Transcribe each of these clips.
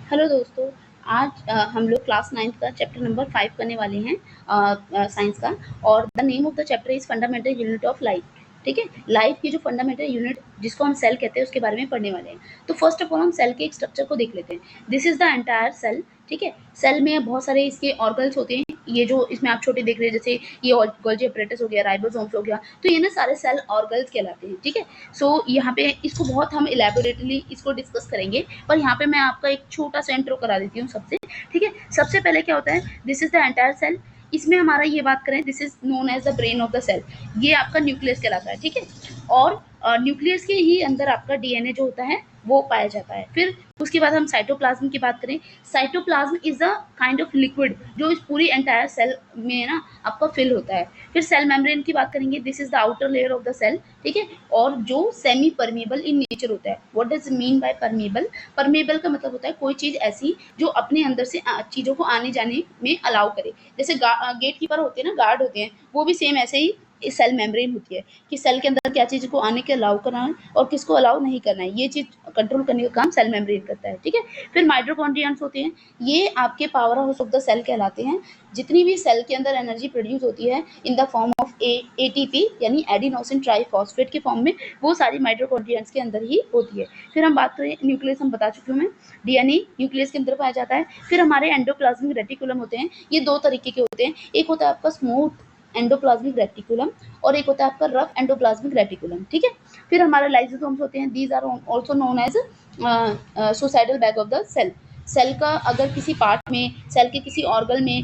Hello दोस्तों। आज हम लोग क्लास 9th का चैप्टर नंबर 5 करने वाले हैं साइंस का। और the name of the chapter is fundamental unit of life. ठीक है, लाइफ की जो फंडामेंटल यूनिट जिसको हम सेल कहते हैं उसके बारे में पढ़ने वाले हैं। तो फर्स्ट ऑफ ऑल हम सेल के एक स्ट्रक्चर को देख लेते हैं। This is the entire cell. ठीक है, सेल में बहुत सारे इसके ऑर्गन्स होते हैं। ये जो इसमें आप छोटे देख रहे हैं, जैसे ये गोल्जी अपरेटस हो गया, राइबोसोम्स हो गया, तो ये ना सारे सेल ऑर्गन्स कहलाते हैं। ठीक है, सो यहाँ पे इसको बहुत हम इलेबोरेटली इसको डिस्कस करेंगे, पर यहाँ पे मैं आपका एक छोटा सा इंट्रो करा देती हूँ सबसे। ठीक है, सबसे पहले क्या होता है, this is the entire cell. इसमें हमारा ये बात करें, this is known as the brain of the cell. ये आपका न्यूक्लियस कहलाता है। ठीक है, और न्यूक्लियस के ही अंदर आपका डीएनए जो होता है वो पाया जाता है। फिर उसके बाद हम साइटोप्लाज्म की बात करें। Cytoplasm is a kind of liquid जो इस पूरी एंटायर सेल में ना आपका फिल होता है। फिर सेल मेम्ब्रेन की बात करेंगे। This is the outer layer of the cell. ठीक है, और जो सेमी परमेबल इन नेचर होता है। What does mean by permeable? Permeable का मतलब होता है कोई चीज ऐसी जो अपने अंदर से चीजों को आने जाने में अलाउ करे। जैसे गेट कीपर होते हैं ना, गार्ड होते हैं, वो भी सेम ऐसे ही सेल मेम्ब्रेन होती है कि सेल के अंदर क्या चीज को आने के अलाउ करना है और किसको अलाउ नहीं करना है, ये चीज कंट्रोल करने का काम सेल मेम्ब्रेन करता है। ठीक है, फिर माइटोकॉन्ड्रियंस होते हैं। ये आपके power house of the cell कहलाते हैं। जितनी भी सेल के अंदर एनर्जी प्रोड्यूस होती है इन द फॉर्म ऑफ एटीपी यानी एडिनोसिन ट्राइफॉस्फेट के फॉर्म में, वो सारी माइटोकॉन्ड्रियंस के अंदर ही होती है। फिर हम बात करें न्यूक्लियस, हम बता चुकी हूँ मैं, डीएनए न्यूक्लियस के अंदर पाया जाता है। फिर हमारे एंडोप्लाज्मिक रेटिकुलम होते हैं। ये दो तरीके के होते हैं, एक होता है आपका स्मूथ एंडोप्लाज्मिक रेटिकुलम और एक होता है आपका रफ एंडोप्लाज्मिक रेटिकुलम। ठीक है, फिर हमारे लाइसोसोम्स होते हैं। These are also known as suicidal bag of the cell. Cell का अगर किसी पार्ट में, सेल के किसी ऑर्गन में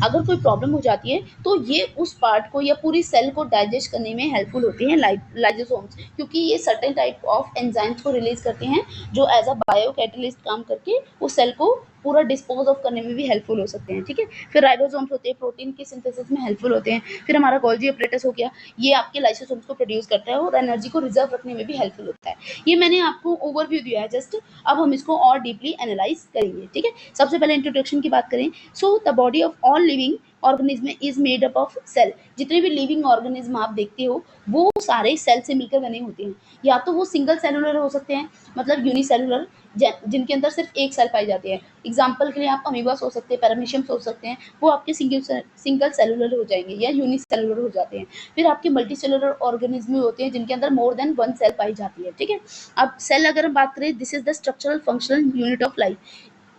अगर कोई प्रॉब्लम हो जाती है तो ये उस पार्ट को या पूरी सेल को डाइजेस्ट करने में हेल्पफुल होती हैं लाइजोसोम्स, क्योंकि ये सर्टेन टाइप ऑफ एंजाइम्स को रिलीज करते हैं जो एज अ बायो कैटलिस्ट काम करके उस सेल को पूरा डिस्पोज ऑफ करने में भी हेल्पफुल हो सकते हैं। ठीक है, फिर राइबोसोम्स होते हैं, प्रोटीन की सिंथेसिस में हेल्पफुल होते हैं। फिर हमारा गोल्जी अपरेटस हो गया, ये आपके लाइसोसोम्स को प्रोड्यूस करता है और एनर्जी को रिजर्व रखने में भी हेल्पफुल होता है। ये मैंने आपको ओवरव्यू दिया है जस्ट। अब हम इसको और डीपली एनालाइज करेंगे। ठीक है, सबसे पहले इंट्रोडक्शन की बात करें। So the body of all living organism is made up of cell. जितने भी लिविंग ऑर्गेनिज्म आप देखते हो वो सारे सेल से मिलकर बने होते हैं। या तो वो सिंगल सेलुलर हो सकते हैं, मतलब यूनिसेलुलर, जिनके अंदर सिर्फ एक सेल पाई जाती है। एग्जाम्पल के लिए आप अमीबा हो सकते हैं, पैरामीशियम हो सकते हैं, वो आपके सिंगल सेलुलर हो जाएंगे या यूनिसेलुलर हो जाते हैं। फिर आपके मल्टी सेलुलर ऑर्गेनिज्म होते हैं जिनके अंदर मोर देन वन सेल पाई जाती है। ठीक है, अब सेल अगर हम बात करें, this is the structural functional unit of life.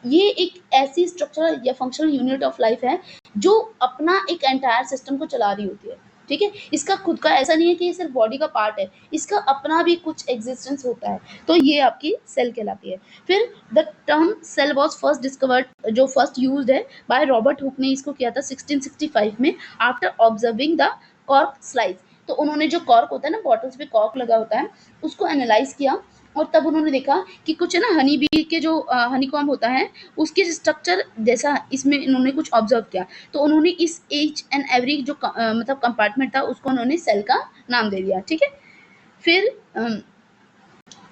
ये एक ऐसी स्ट्रक्चरल या फंक्शनल यूनिट ऑफ लाइफ है जो अपना एक एंटायर सिस्टम को चला रही होती है। ठीक है, इसका खुद का ऐसा नहीं है कि ये सिर्फ बॉडी का पार्ट है, इसका अपना भी कुछ एग्जिस्टेंस होता है। तो ये आपकी सेल कहलाती है। फिर the term cell was first discovered, जो फर्स्ट यूज्ड है बाय रॉबर्ट हुक ने इसको किया था 1665 में, after observing the cork slice. तो उन्होंने जो कॉर्क होता है ना, बॉटल्स पे कॉर्क लगा होता है, उसको एनालाइज किया और तब उन्होंने देखा कि कुछ है ना, हनी बी के जो हनीकॉम्ब होता है उसके स्ट्रक्चर जैसा इसमें इन्होंने कुछ ऑब्जर्व किया। तो उन्होंने इस ईच एंड एवरी जो मतलब कंपार्टमेंट था उसको उन्होंने सेल का नाम दे दिया। ठीक है, फिर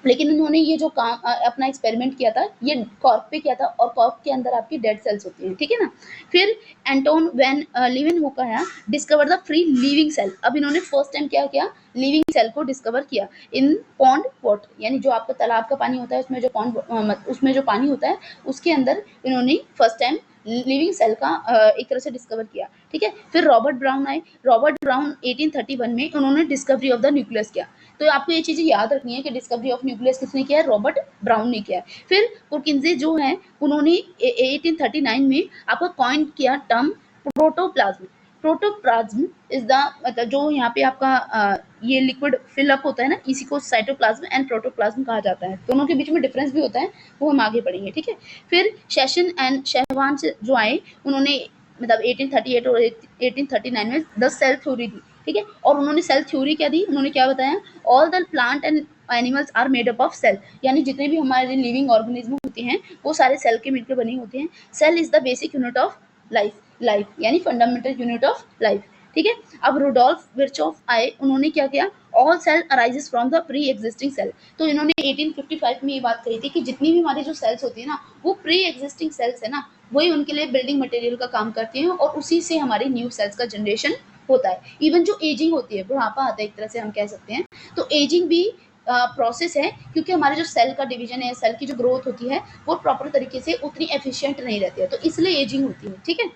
लेकिन उन्होंने ये जो काम अपना एक्सपेरिमेंट किया था ये कॉर्क पे किया था, और कॉर्क के अंदर आपकी डेड सेल्स होती हैं। ठीक है ना। फिर एंटोन वैन लीवेनहुक आया, discover the free living cell. अब इन्होंने फर्स्ट टाइम क्या किया, लिविंग सेल को डिस्कवर किया इन पॉन्ड वाटर, यानी जो आपका तालाब का पानी होता है उसमें जो पॉन्ड उसमें जो पानी होता है उसके अंदर इन्होंने फर्स्ट टाइम लिविंग सेल का एक तरह से डिस्कवर किया। ठीक है, फिर रॉबर्ट ब्राउन आए। रॉबर्ट ब्राउन 1831 में उन्होंने डिस्कवरी ऑफ द न्यूक्लियस किया। तो आपको ये चीजें याद रखनी है कि डिस्कवरी ऑफ न्यूक्लियस किसने किया है, रॉबर्ट ब्राउन ने किया है। फिर पुरकिंजे जो है उन्होंने 1839 में आपका कॉइन किया term protoplasm. Protoplasm is the मतलब जो यहाँ पे आपका ये लिक्विड फिलअप होता है ना, इसी को साइटोप्लाज्म एंड प्रोटोप्लाज्म कहा जाता है। दोनों के बीच में डिफरेंस भी होता है, वो हम आगे पढ़ेंगे। ठीक है, फिर सेशन एंड शेहवान से जो आए उन्होंने मतलब 1838 और 1839 में द सेल थ्योरी दी। ठीक है, और उन्होंने सेल थ्योरी क्या दी, उन्होंने क्या बताया, all the plant and animals are made up of cell. यानी जितने भी हमारे लिविंग ऑर्गेनिज्म होते हैं वो सारे सेल के मिलकर बने होते हैं। Cell is the basic unit of life, life यानी फंडामेंटल यूनिट ऑफ लाइफ। ठीक है, अब रुडोल्फ विर्चॉफ आए, उन्होंने क्या किया, all cell arises from the pre existing cell. तो इन्होंने 1855 में ये बात कही थी कि जितनी भी हमारी जो सेल्स होती है ना वो प्री एग्जिस्टिंग सेल्स है ना, वही उनके लिए बिल्डिंग मटेरियल का काम करती हैं और उसी से हमारी न्यू सेल्स का जनरेशन होता है। इवन जो एजिंग होती है, बुढ़ापा आता है एक तरह से हम कह सकते हैं, तो एजिंग भी प्रोसेस है, क्योंकि हमारे जो सेल का डिवीजन है, सेल की जो ग्रोथ होती है वो प्रॉपर तरीके से उतनी एफिशिएंट नहीं रहती है, तो इसलिए एजिंग होती है। ठीक है,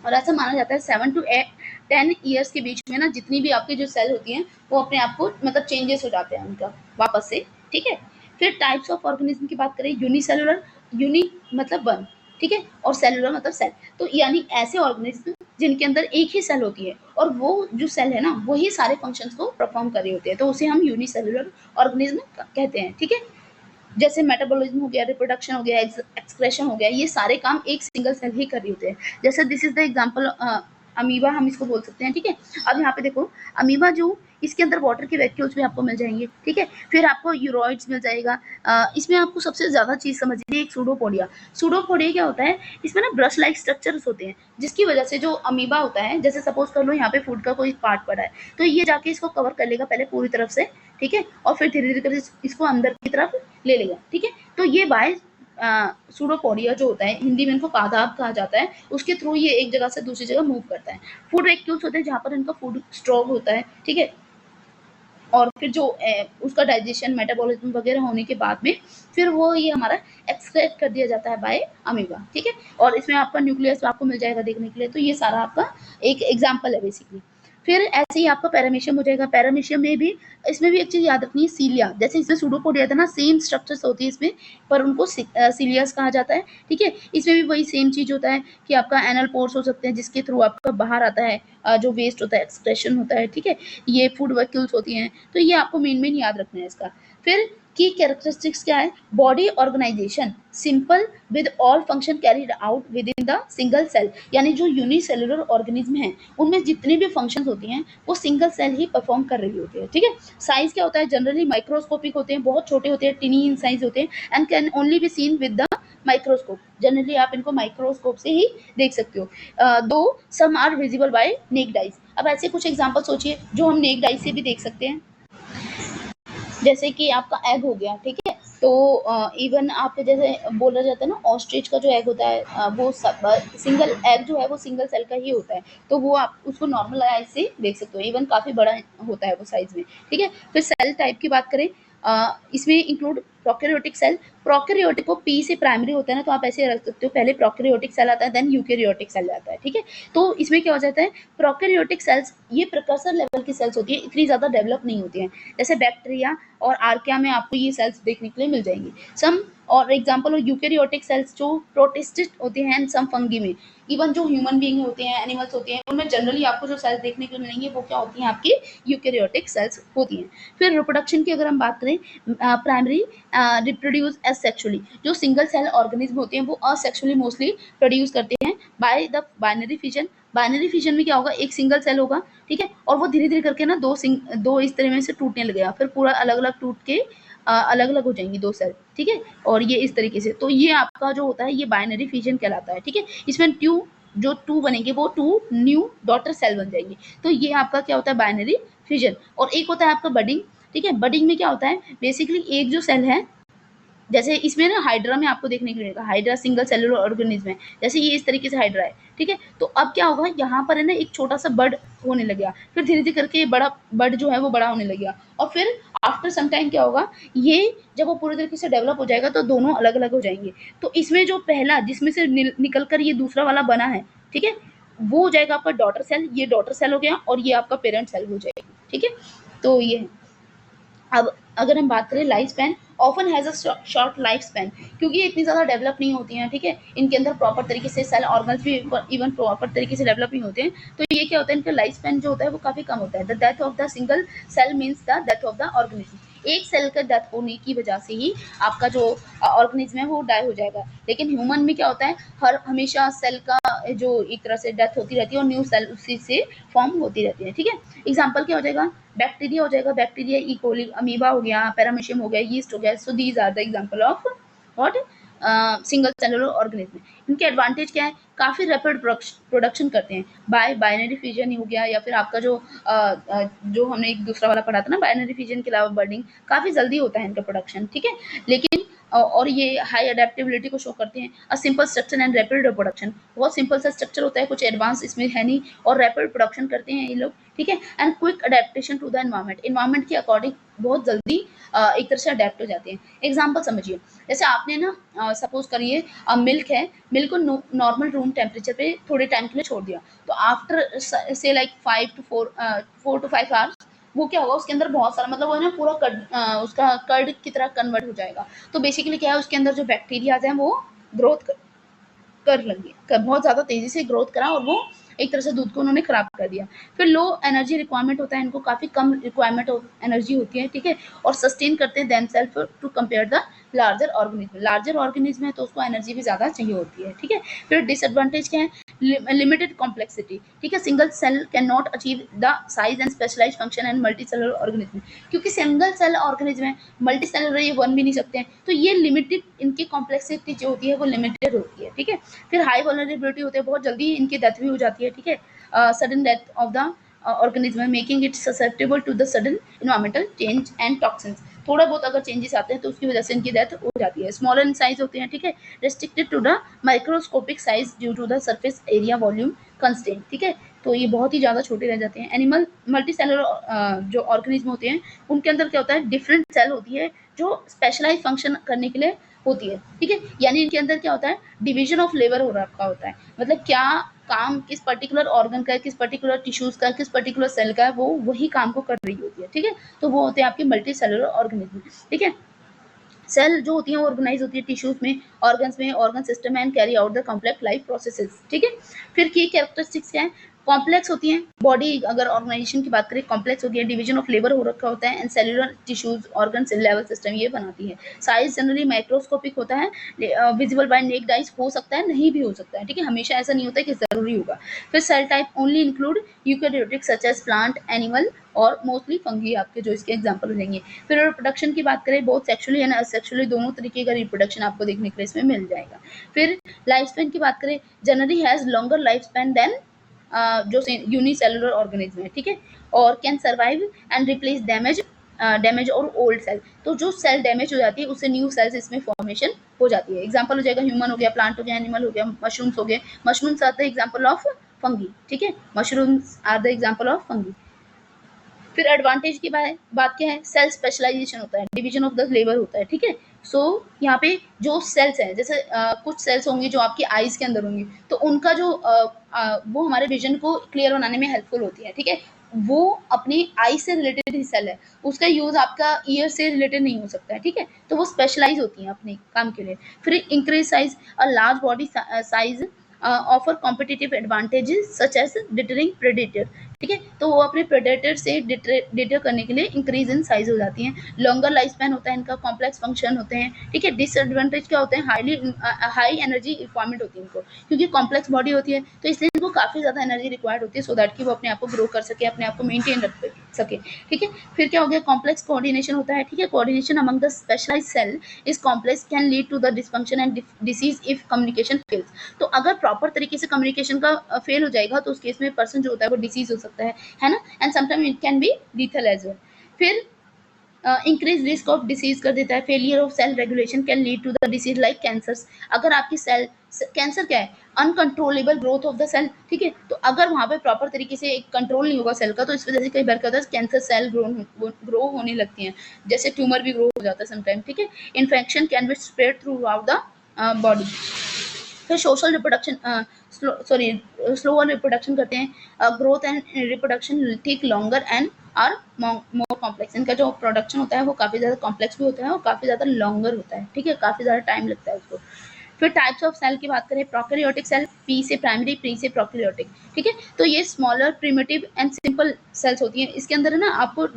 और ऐसा माना जाता है 7 to 10 ईयर्स के बीच में ना जितनी भी आपकी जो सेल होती हैं वो अपने आप को मतलब चेंजेस हो जाते हैं उनका वापस से। ठीक है, फिर टाइप्स ऑफ ऑर्गेनिज्म की बात करें, यूनिसेलुलर, यूनि मतलब वन, ठीक है, और सेलुलर मतलब सेल, तो यानी ऐसे ऑर्गेनिज्म जिनके अंदर एक ही सेल होती है और वो जो सेल है ना वही सारे फंक्शंस को परफॉर्म कर रही होती है, तो उसे हम यूनिसेलुलर ऑर्गेनिज्म कहते हैं। ठीक है, जैसे मेटाबॉलिज्म हो गया, रिप्रोडक्शन हो गया, एक्सक्रेशन हो गया, ये सारे काम एक सिंगल सेल ही कर रही होते हैं। जैसे this is the example amoeba हम इसको बोल सकते हैं। ठीक है, अब यहाँ पे देखो अमीबा जो इसके अंदर वाटर के वैक्यूल्स भी आपको मिल जाएंगे। ठीक है, फिर आपको यूरोइड्स मिल जाएगा। इसमें आपको सबसे ज्यादा चीज समझनी है एक सूडोपोडिया। सूडोपोडिया क्या होता है, इसमें ना ब्रश लाइक स्ट्रक्चर्स होते हैं जिसकी वजह से जो अमीबा होता है, जैसे सपोज कर लो यहाँ पे फूड का कोई पार्ट पड़ा है तो ये जाके इसको कवर कर लेगा पहले पूरी तरफ से। ठीक है, और फिर धीरे धीरे करके इसको अंदर की तरफ ले लेगा। ठीक है, तो ये बाय सूडोपोडिया जो होता है, हिंदी में इनको पादाब कहा जाता है, उसके थ्रू ये एक जगह से दूसरी जगह मूव करता है। फूड वैक्यूल्स होते हैं जहाँ पर इनका फूड स्टोर होता है। ठीक है, और फिर जो उसका डाइजेशन मेटाबॉलिज्म वगैरह होने के बाद में फिर वो ये हमारा एक्सट्रैक्ट कर दिया जाता है बाय अमीबा। ठीक है, और इसमें आपका न्यूक्लियस आपको मिल जाएगा देखने के लिए, तो ये सारा आपका एक एग्जाम्पल है बेसिकली। फिर ऐसे ही आपका पैरामीशियम हो जाएगा। पैरामीशियम में भी इसमें भी एक चीज याद रखनी है, सीलिया, जैसे इसमें सूडोपोडिया था ना, सेम स्ट्रक्चर्स होती है इसमें, पर उनको सीलियास कहा जाता है। ठीक है, इसमें भी वही सेम चीज होता है कि आपका एनल पोर्स हो सकते हैं जिसके थ्रू आपका बाहर आता है जो वेस्ट होता है, एक्सप्रेशन होता है। ठीक है, ये फूड वैक्यूल्स होती हैं, तो ये आपको मेन याद रखना है इसका। फिर की कैरेक्टरिस्टिक्स क्या है, body organisation simple with all function carried out within the single cell, यानी जो यूनिसेलुलर ऑर्गेनिज्म है उनमें जितनी भी फंक्शंस होती हैं वो सिंगल सेल ही परफॉर्म कर रही होती है। ठीक है, साइज क्या होता है, जनरली माइक्रोस्कोपिक होते हैं, बहुत छोटे होते हैं, टिनी इन साइज होते हैं, and can only be seen with the microscope. Generally आप इनको माइक्रोस्कोप से ही देख सकते हो। Though some are visible by naked eyes. अब ऐसे कुछ एग्जांपल सोचिए जो हम नेक्ड आइज से भी देख सकते हैं, जैसे कि आपका एग हो गया। ठीक है, तो इवन आप जैसे बोला जाता है ना, ऑस्ट्रिच का जो एग होता है वो सिंगल एग जो है वो सिंगल सेल का ही होता है, तो वो आप उसको नॉर्मल आइज से देख सकते हो, इवन काफ़ी बड़ा होता है वो साइज में। ठीक है, फिर सेल टाइप की बात करें, इसमें इंक्लूड प्रोकैरियोटिक सेल। प्रोकैरियोटिक को पी से प्राइमरी होता है ना, तो आप ऐसे रख सकते हो, पहले प्रोकैरियोटिक सेल आता है देन यूकैरियोटिक सेल आता है। ठीक है, तो इसमें क्या हो जाता है, प्रोकैरियोटिक सेल्स ये प्रिकर्सर लेवल की सेल्स होती है, इतनी ज़्यादा डेवलप नहीं होती हैं। जैसे बैक्टीरिया और आर्किया में आपको ये सेल्स देखने के लिए मिल जाएंगी। सम और एग्जाम्पल यूकैरियोटिक सेल्स जो प्रोटिस्टिड होते हैं, सम फंगी में, इवन जो ह्यूमन बीइंग होते हैं, एनिमल्स होते हैं, उनमें जनरली आपको जो सेल्स देखने को मिलेंगे वो क्या होती हैं, आपकी यूकैरियोटिक सेल्स होती हैं। फिर रिप्रोडक्शन की अगर हम बात करें, प्राइमरी रिप्रोड्यूस एसेक्सुअली, जो सिंगल सेल ऑर्गेनिज्म होते हैं वो असेक्सुअली मोस्टली प्रोड्यूस करते हैं by the binary fission. Binary fission में क्या होगा, एक सिंगल सेल होगा। ठीक है, और वो धीरे धीरे करके ना दो इस तरह में से टूटने लगेगा, फिर पूरा अलग अलग टूट के अलग अलग हो जाएंगी दो सेल। ठीक है, और ये इस तरीके से, तो ये आपका जो होता है ये बाइनरी फिजन कहलाता है। ठीक है, इसमें टू बनेंगे वो टू न्यू डॉटर सेल बन जाएंगे, तो ये आपका क्या होता है, बाइनरी फिजन। और एक होता है आपका बडिंग। ठीक है, बडिंग में क्या होता है, बेसिकली एक जो सेल है, जैसे इसमें ना हाइड्रा में आपको देखने को मिलेगा, हाइड्रा सिंगल सेलुलर ऑर्गेनिज्म है, जैसे ये इस तरीके से हाइड्रा है। ठीक है, तो अब क्या होगा, यहाँ पर है ना एक छोटा सा बर्ड होने लगेगा, फिर धीरे धीरे करके बड़ा बर्ड जो है वो बड़ा होने लगेगा, और फिर आफ्टर सम टाइम क्या होगा, ये जब वो पूरी तरीके से डेवलप हो जाएगा तो दोनों अलग अलग हो जाएंगे। तो इसमें जो पहला जिसमें से निकल कर ये दूसरा वाला बना है, ठीक है, वो हो जाएगा आपका डॉटर सेल, ये डॉटर सेल हो गया, और ये आपका पेरेंट सेल हो जाएगी। ठीक है, तो ये है। अब अगर हम बात करें life span, often has a short life span, क्योंकि ये इतनी ज़्यादा डेवलप नहीं होती हैं। ठीक है, इनके अंदर प्रॉपर तरीके से सेल ऑर्गन्स भी इवन प्रॉपर तरीके से डेवलप नहीं होते हैं, तो ये क्या होता है, इनका लाइफ स्पैन जो होता है वो काफ़ी कम होता है। The death of the single cell means the death of the organism, एक सेल का डेथ होने की वजह से ही आपका जो ऑर्गेनिज्म है वो डाई हो जाएगा। लेकिन ह्यूमन में क्या होता है, हर हमेशा सेल का जो एक तरह से डेथ होती रहती है और न्यू सेल उसी से फॉर्म होती रहती है। ठीक है, एग्जाम्पल क्या हो जाएगा, बैक्टीरिया हो जाएगा, बैक्टीरिया, ई कोली, अमीबा हो गया, पैरामीशियम हो गया, यीस्ट हो गया। So these are the example of what single cellular organism. इनके एडवांटेज क्या है, काफ़ी रैपिड प्रोडक्शन करते हैं, बाय बाइनरी फिजन ही हो गया, या फिर आपका जो हमने एक दूसरा वाला पढ़ा था ना बाइनरी फिजन के अलावा बर्डिंग, काफ़ी जल्दी होता है इनका प्रोडक्शन। ठीक है, लेकिन और ये हाई अडेप्टेबिलिटी को शो करते हैं। A simple structure and rapid reproduction, बहुत सिंपल सा स्ट्रक्चर होता है, कुछ एडवांस इसमें है नहीं, और रैपिड प्रोडक्शन करते हैं ये लोग, ठीक है। And quick adaptation to the environment, environment के अकॉर्डिंग बहुत जल्दी एक तरह से अडेप्ट हो जाते हैं। एग्जाम्पल समझिए, जैसे आपने ना सपोज करिए मिल्क है, मिल्क को नॉर्मल रूम टेम्परेचर पे थोड़े टाइम के लिए छोड़ दिया, तो आफ्टर से लाइक 4 to 5 आवर्स वो क्या होगा, उसके अंदर बहुत सारा मतलब वो है ना पूरा उसका कर्ड की तरह कन्वर्ट हो जाएगा। तो बेसिकली क्या है, उसके अंदर जो बैक्टीरियाज हैं वो ग्रोथ कर लगी, बहुत ज़्यादा तेज़ी से ग्रोथ करा, और वो एक तरह से दूध को उन्होंने खराब कर दिया। फिर लो एनर्जी रिक्वायरमेंट होता है, इनको काफ़ी कम रिक्वायरमेंट एनर्जी होती है, ठीक है, और सस्टेन करते हैं themselves to compare the larger organism. Larger organism है तो उसको एनर्जी भी ज़्यादा चाहिए होती है, ठीक है। फिर डिसएडवांटेज क्या है, लिमिटेड कॉम्प्लेक्सिटी, ठीक है, single cell can not achieve the size and specialise function and multicellular organism, क्योंकि सिंगल सेल ऑर्गेनिज्म है, मल्टी सेलुलर ये बन भी नहीं सकते हैं, तो ये लिमिटेड, इनकी कॉम्प्लेक्सिटी जो होती है वो लिमिटेड होती है, ठीक है। फिर हाई वल्नरेबिलिटी होते हैं, बहुत जल्दी इनकी डेथ भी हो जाती है, ठीक है, sudden death of the organism, making it susceptible to the sudden environmental change and toxins, थोड़ा बहुत अगर चेंजेस आते हैं तो उसकी वजह से इनकी डेथ हो जाती है। स्मॉलर इन साइज होते हैं, ठीक है, restricted to the microscopic size due to the surface area volume constraint, ठीक है, तो ये बहुत ही ज़्यादा छोटे रह जाते हैं। एनिमल मल्टी सेलुलर जो ऑर्गेनिज्म होते हैं उनके अंदर क्या होता है, डिफरेंट सेल होती है जो स्पेशलाइज फंक्शन करने के लिए होती है, ठीक है, यानी इनके अंदर क्या होता है, डिवीजन ऑफ लेबर हो रखा होता है, मतलब क्या काम किस पर्टिकुलर ऑर्गन का है, किस पर्टिकुलर टिश्यूज का, किस पर्टिकुलर सेल का है, वो वही काम को कर रही होती है, ठीक है, तो वो होते हैं आपके मल्टी सेलुलर ऑर्गेनिज्म, ठीक है। सेल जो होती है वो ऑर्गेनाइज होती है टिश्यूज में, ऑर्गन्स में, organ system and carry out the complex life processes, ठीक है। फिर की कैरेक्टरिस्टिक्स क्या है, कॉम्प्लेक्स होती हैं बॉडी, अगर ऑर्गेनाइजेशन की बात करें कॉम्प्लेक्स होती है, डिवीजन ऑफ लेबर हो रखा होता है, and cellular tissues organ cell level system ये बनाती है। साइज जनरली माइक्रोस्कोपिक होता है, विजिबल बाय नेक्ड आइज हो सकता है, नहीं भी हो सकता है, ठीक है, हमेशा ऐसा नहीं होता है कि जरूरी होगा। फिर cell type only include eukaryotic such as plant, animal और मोस्टली फंगी आपके जो इसके एग्जाम्पल हो जाएंगे। फिर रिप्रोडक्शन की बात करें, बहुत सेक्सुअली एंड असेक्सुअली दोनों तरीके का रिप्रोडक्शन आपको देखने के लिए इसमें मिल जाएगा। फिर लाइफ स्पैन की बात करें, generally has longer life span than जो यूनिसेलुलर ऑर्गेनिज्म है, ठीक है, और can survive and replace damage और ओल्ड सेल, तो जो सेल डैमेज हो जाती है उससे न्यू सेल्स इसमें फॉर्मेशन हो जाती है। एग्जाम्पल हो जाएगा ह्यूमन हो गया, प्लांट हो गया, एनिमल हो गया, मशरूम्स हो गए, mushrooms are the example of fungi, ठीक है, mushrooms are the example of fungi. फिर एडवांटेज की बात क्या है, सेल स्पेशलाइजेशन होता है, डिवीजन ऑफ द लेबर होता है, ठीक है। सो यहाँ पे जो सेल्स हैं, जैसे कुछ सेल्स होंगी जो आपकी आईज के अंदर होंगी, तो उनका जो वो हमारे विजन को क्लियर बनाने में हेल्पफुल होती है, ठीक है, वो अपनी आई से रिलेटेड ही सेल है, उसका यूज आपका ईयर से रिलेटेड नहीं हो सकता है, ठीक है, तो वो स्पेशलाइज होती हैं अपने काम के लिए। फिर increase size, a large body size offer competitive advantages such as deterring predator, ठीक है, तो वो अपने प्रेडेटर से डिटर करने के लिए इंक्रीज इन साइज हो जाती हैं। लॉन्गर लाइफ स्पैन होता है इनका, कॉम्प्लेक्स फंक्शन होते हैं, ठीक है। डिसएडवांटेज क्या होते हैं, हाई एनर्जी रिक्वायरमेंट होती है इनको, क्योंकि कॉम्प्लेक्स बॉडी होती है तो इसलिए इनको काफ़ी ज़्यादा एनर्जी रिक्वायर्ड होती है, सो दैट कि वो अपने आप को ग्रो कर सके, अपने आप को मेंटेन रख सके, ठीक है। फिर क्या हो गया, कॉम्प्लेक्स कोऑर्डिनेशन होता है, ठीक है, coordination among the specialised cell is complex can lead to the dysfunction and disease if communication fails, तो अगर प्रॉपर तरीके से कम्युनिकेशन का फेल हो जाएगा तो उस केस में पर्सन जो होता है वो डिसीज हो सकता है ना, and sometime it can be lethal as well. फिर इंक्रीज रिस्क ऑफ डिसीज कर देता है, failure of cell regulation can lead to the disease like cancers, अगर आपकी सेल, कैंसर क्या है, uncontrollable growth of the cell, ठीक है, तो अगर वहाँ पे प्रॉपर तरीके से एक कंट्रोल नहीं होगा सेल का, तो इस वजह से कई बार क्या होता है, कैंसर सेल ग्रो होने लगती हैं, जैसे ट्यूमर भी ग्रो हो जाता है समटाइम, ठीक है। Infection can be spread throughout the body. फिर सोशल रिप्रोडक्शन, स्लोअर रिप्रोडक्शन करते हैं, growth and reproduction take longer and are more complex, इनका जो प्रोडक्शन होता है वो काफ़ी ज़्यादा कॉम्प्लेक्स भी होता है और काफ़ी ज़्यादा लॉन्गर होता है, ठीक है, काफ़ी ज़्यादा टाइम लगता है उसको। फिर टाइप्स ऑफ सेल की बात करें, प्रोकैरियोटिक सेल, पी से प्राइमरी, प्री से प्रोकैरियोटिक, ठीक है, तो ये smaller primitive and simple cells होती हैं, इसके अंदर है ना आपको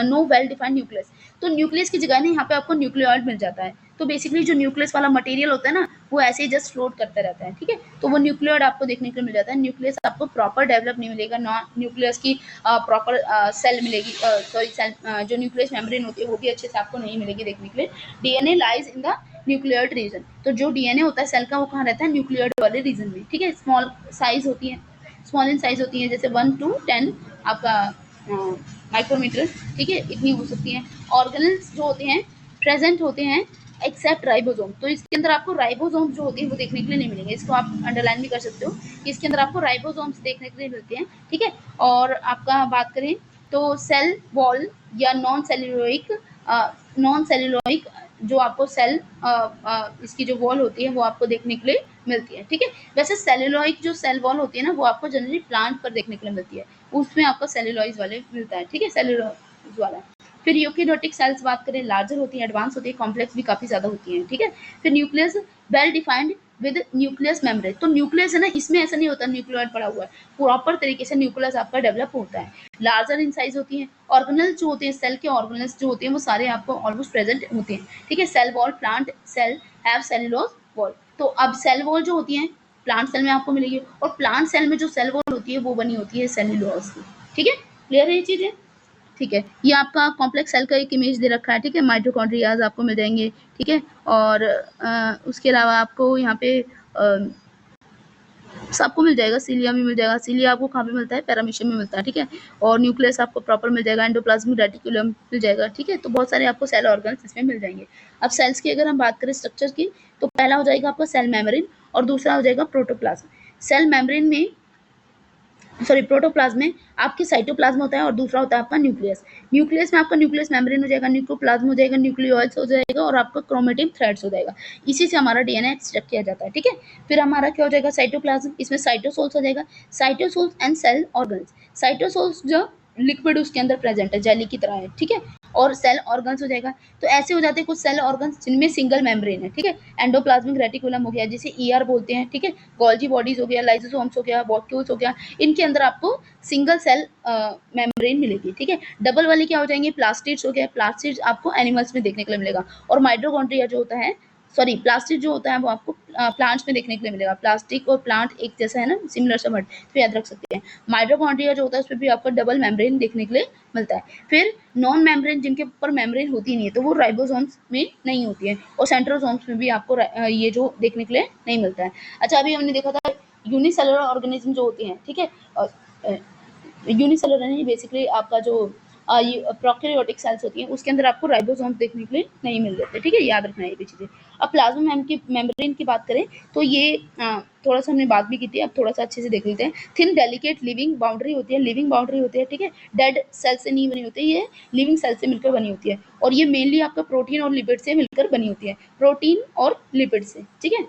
नो वेल डिफाइंड न्यूक्लियस, तो न्यूक्लियस की जगह ना यहाँ पे आपको न्यूक्लियोइड मिल जाता है, तो बेसिकली जो न्यूक्लियस वाला मटेरियल होता है ना वो ऐसे ही जस्ट फ्लोट करता रहता है, ठीक है, तो वो न्यूक्लियोइड आपको देखने को मिल जाता है। न्यूक्लियस आपको प्रॉपर डेवलप नहीं मिलेगा, नॉन न्यूक्लियस की प्रॉपर सेल मिलेगी, सॉरी सेल, जो न्यूक्लियस मेम्ब्रेन होती है वो भी अच्छे से आपको नहीं मिलेगी देखने के लिए। DNA lies in the nucleoid region, तो जो डीएनए होता है सेल का वो कहाँ रहता है, न्यूक्लियोइड वाले रीजन में, ठीक है। स्मॉल साइज होती है, स्मॉल इन साइज होती है, जैसे 1 to 10 आपका माइक्रोमीटर, ठीक है, इतनी हो सकती है। ऑर्गेनल्स जो होते हैं प्रेजेंट होते हैं एक्सेप्ट राइबोसोम। तो इसके अंदर आपको राइबोसोम जो होती है वो देखने के लिए नहीं मिलेंगे, इसको आप अंडरलाइन भी कर सकते हो कि इसके अंदर आपको राइबोसोम्स देखने के लिए मिलते हैं, ठीक है। और आपका बात करें तो सेल वॉल या नॉन सेलुलोइक जो आपको सेल इसकी जो वॉल होती है वो आपको देखने के लिए मिलती है, ठीक है। वैसे सेलुलोइक जो सेल वॉल होती है ना वो आपको जनरली प्लांट पर देखने के लिए मिलती है, उसमें आपको सेलुलोइड वाले मिलता है, ठीक है, सेलुलोइड वाला। फिर यूकेरियोटिक सेल्स बात करें, लार्जर होती है, एडवांस होती है, कॉम्प्लेक्स भी काफी ज्यादा होती है, ठीक है। फिर nucleus well defined with nucleus membrane. तो न्यूक्लियस है ना, इसमें ऐसा नहीं होता न्यूक्लियोइड पड़ा हुआ है, प्रॉपर तरीके से न्यूक्लियस आपका डेवलप होता है। लार्जर इन साइज होती है, ऑर्गेनल जो होते हैं, सेल के ऑर्गेनल्स जो होते हैं वो सारे आपको ऑलमोस्ट प्रेजेंट होते हैं, ठीक है। Cell wall, plant cell have cellulose wall. तो अब सेल वॉल जो होती है प्लांट सेल में आपको मिलेगी, और प्लांट सेल में जो सेल वॉल होती है वो बनी होती है सेलुलोज की, ठीक है। क्लियर है ये चीजें? ठीक है, ये आपका कॉम्प्लेक्स सेल का एक इमेज दे रखा है, ठीक है। माइटोकॉन्ड्रियाज आपको मिल जाएंगे, ठीक है। और उसके अलावा आपको यहाँ पे सबको मिल जाएगा, सीलिया भी मिल जाएगा। सीलिया आपको कहाँ पे मिलता है? पैरामीशियम में मिलता है, ठीक है। और न्यूक्लियस आपको प्रॉपर मिल जाएगा, एंडोप्लाज्मिक रेटिकुलम मिल जाएगा, ठीक है। तो बहुत सारे आपको सेल ऑर्गन्स इसमें मिल जाएंगे। अब सेल्स की अगर हम बात करें स्ट्रक्चर की, तो पहला हो जाएगा आपका सेल मेम्ब्रेन और दूसरा हो जाएगा प्रोटोप्लाज्म। सेल मेम्ब्रेन में प्रोटोप्लाज्म में आपके साइटोप्लाज्म होता है और दूसरा होता है आपका न्यूक्लियस। न्यूक्लियस में आपका न्यूक्लियस मेम्ब्रेन हो जाएगा, न्यूक्लियोप्लाज्म हो जाएगा, न्यूक्लियोइड्स हो जाएगा और आपका क्रोमेटिन थ्रेड्स हो जाएगा। इसी से हमारा डीएनए एक्सट्रैक्ट किया जाता है, ठीक है। फिर हमारा क्या हो जाएगा? साइटोप्लाज्म, इसमें साइटोसोल्स हो जाएगा। साइटोसोल्स एंड सेल ऑर्गन्स। साइटोसोल्स जो लिक्विड उसके अंदर प्रेजेंट है, जेली की तरह है, ठीक है। और सेल ऑर्गन्स हो जाएगा। तो ऐसे हो जाते हैं कुछ सेल ऑर्गन्स जिनमें सिंगल मेम्ब्रेन है, ठीक है। एंडोप्लाज्मिक रेटिकुलम हो गया, जिसे ईआर बोलते हैं, ठीक है। गोल्जी बॉडीज हो गया, लाइसोसोम्स हो गया, वॉक्यूल्स हो गया, इनके अंदर आपको सिंगल सेल मेम्ब्रेन मिलेगी, ठीक है। डबल वाले क्या हो जाएंगे? प्लास्टिड्स हो गया, प्लास्टिड्स आपको एनिमल्स में देखने के लिए मिलेगा। और माइटोकॉन्ड्रिया जो होता है, प्लास्टिड जो होता है वो आपको प्लांट्स में देखने के लिए मिलेगा। प्लास्टिक और प्लांट एक जैसा है ना, सिमिलर सा वर्ड, तो याद रख सकते हैं। माइटोकॉन्ड्रिया जो होता है उसमें भी आपको डबल मेम्ब्रेन देखने के लिए मिलता है। फिर नॉन मेम्ब्रेन, जिनके ऊपर मेम्ब्रेन होती नहीं है, तो वो राइबोसोम्स में नहीं होती है, और सेंट्रोसोम्स में भी आपको ये जो देखने के लिए नहीं मिलता है। अच्छा, अभी हमने देखा था यूनिसेलुलर ऑर्गेनिज्म जो होती हैं, ठीक है। यूनिसेलुलर नहीं, बेसिकली आपका जो प्रोकैरियोटिक सेल्स होती हैं उसके अंदर आपको राइबोसोम्स देखने के लिए नहीं मिल जाते, ठीक है। याद रखना ये भी चीज़ें। अब प्लाज्मा मेम्ब्रेन की बात करें तो ये थोड़ा सा हमने बात भी की थी, अब थोड़ा सा अच्छे से देख लेते हैं। थिन डेलिकेट लिविंग बाउंड्री होती है, लिविंग बाउंड्री होती है, ठीक है। डेड सेल से नहीं बनी होती है, ये लिविंग सेल से मिलकर बनी होती है, और ये मेनली आपका प्रोटीन और लिपिड से मिलकर बनी होती है, प्रोटीन और लिपिड से, ठीक है।